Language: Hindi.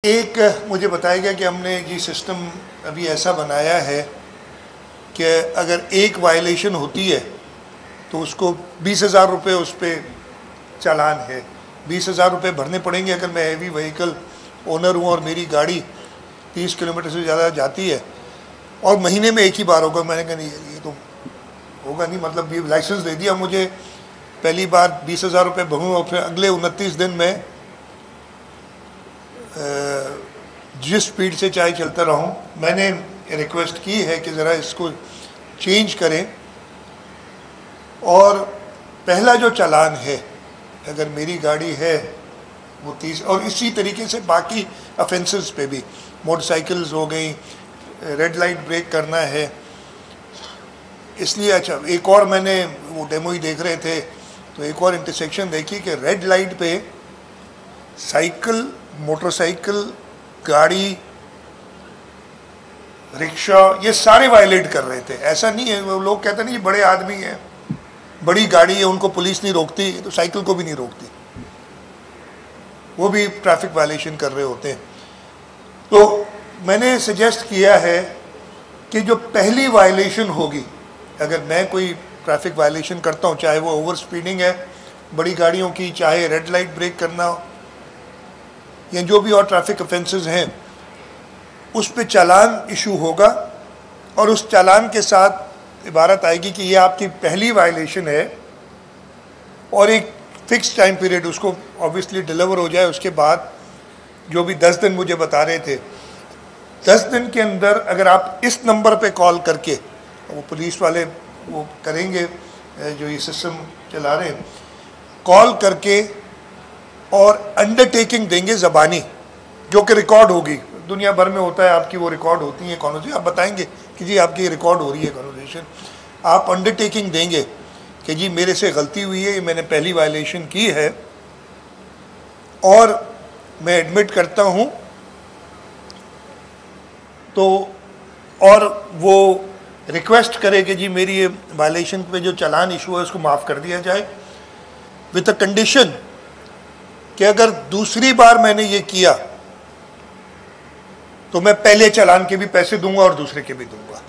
एक मुझे बताया गया कि हमने ये सिस्टम अभी ऐसा बनाया है कि अगर एक वायलेशन होती है तो उसको 20,000 रुपये उस पर चालान है। 20,000 रुपये भरने पड़ेंगे अगर मैं हैवी व्हीकल ओनर हूँ और मेरी गाड़ी 30 किलोमीटर से ज़्यादा जाती है, और महीने में एक ही बार होगा। मैंने कहा नहीं, ये तो होगा नहीं, मतलब ये लाइसेंस दे दिया मुझे, पहली बार 20,000 रुपये भरूँ और फिर अगले 29 दिन में जिस स्पीड से चाहे चलता रहूं। मैंने रिक्वेस्ट की है कि ज़रा इसको चेंज करें, और पहला जो चालान है अगर मेरी गाड़ी है वो 30, और इसी तरीके से बाकी ऑफेंसेस पे भी, मोटरसाइकिल्स हो गई, रेड लाइट ब्रेक करना है। इसलिए अच्छा, एक और मैंने वो डेमो ही देख रहे थे तो एक और इंटरसेक्शन देखी कि रेड लाइट पे साइकिल, मोटरसाइकिल, गाड़ी, रिक्शा, ये सारे वायलेट कर रहे थे। ऐसा नहीं है, वो लोग कहते नहीं ये बड़े आदमी हैं, बड़ी गाड़ी है, उनको पुलिस नहीं रोकती, तो साइकिल को भी नहीं रोकती, वो भी ट्रैफिक वायलेशन कर रहे होते हैं। तो मैंने सजेस्ट किया है कि जो पहली वायलेशन होगी, अगर मैं कोई ट्रैफिक वायलेशन करता हूँ, चाहे वो ओवर स्पीडिंग है बड़ी गाड़ियों की, चाहे रेड लाइट ब्रेक करना हो, या जो भी और ट्रैफिक ऑफेंसेस हैं, उस पे चालान इशू होगा, और उस चालान के साथ इबारत आएगी कि ये आपकी पहली वायलेशन है, और एक फिक्स टाइम पीरियड उसको ऑब्वियसली डिलीवर हो जाए। उसके बाद जो भी 10 दिन मुझे बता रहे थे, 10 दिन के अंदर अगर आप इस नंबर पे कॉल करके, वो पुलिस वाले वो करेंगे जो ये सिस्टम चला रहे हैं, कॉल करके और अंडरटेकिंग देंगे ज़बानी, जो कि रिकॉर्ड होगी, दुनिया भर में होता है आपकी, वो रिकॉर्ड होती है कॉन्वर्सेशन। आप बताएंगे कि जी आपकी रिकॉर्ड हो रही है कॉन्वर्सेशन, आप अंडरटेकिंग देंगे कि जी मेरे से गलती हुई है, ये मैंने पहली वायलेशन की है और मैं एडमिट करता हूँ। तो और वो रिक्वेस्ट करे कि जी मेरी ये वायलेशन पे जो चालान इशू है उसको माफ़ कर दिया जाए, विद अ कंडीशन कि अगर दूसरी बार मैंने ये किया तो मैं पहले चालान के भी पैसे दूंगा और दूसरे के भी दूंगा।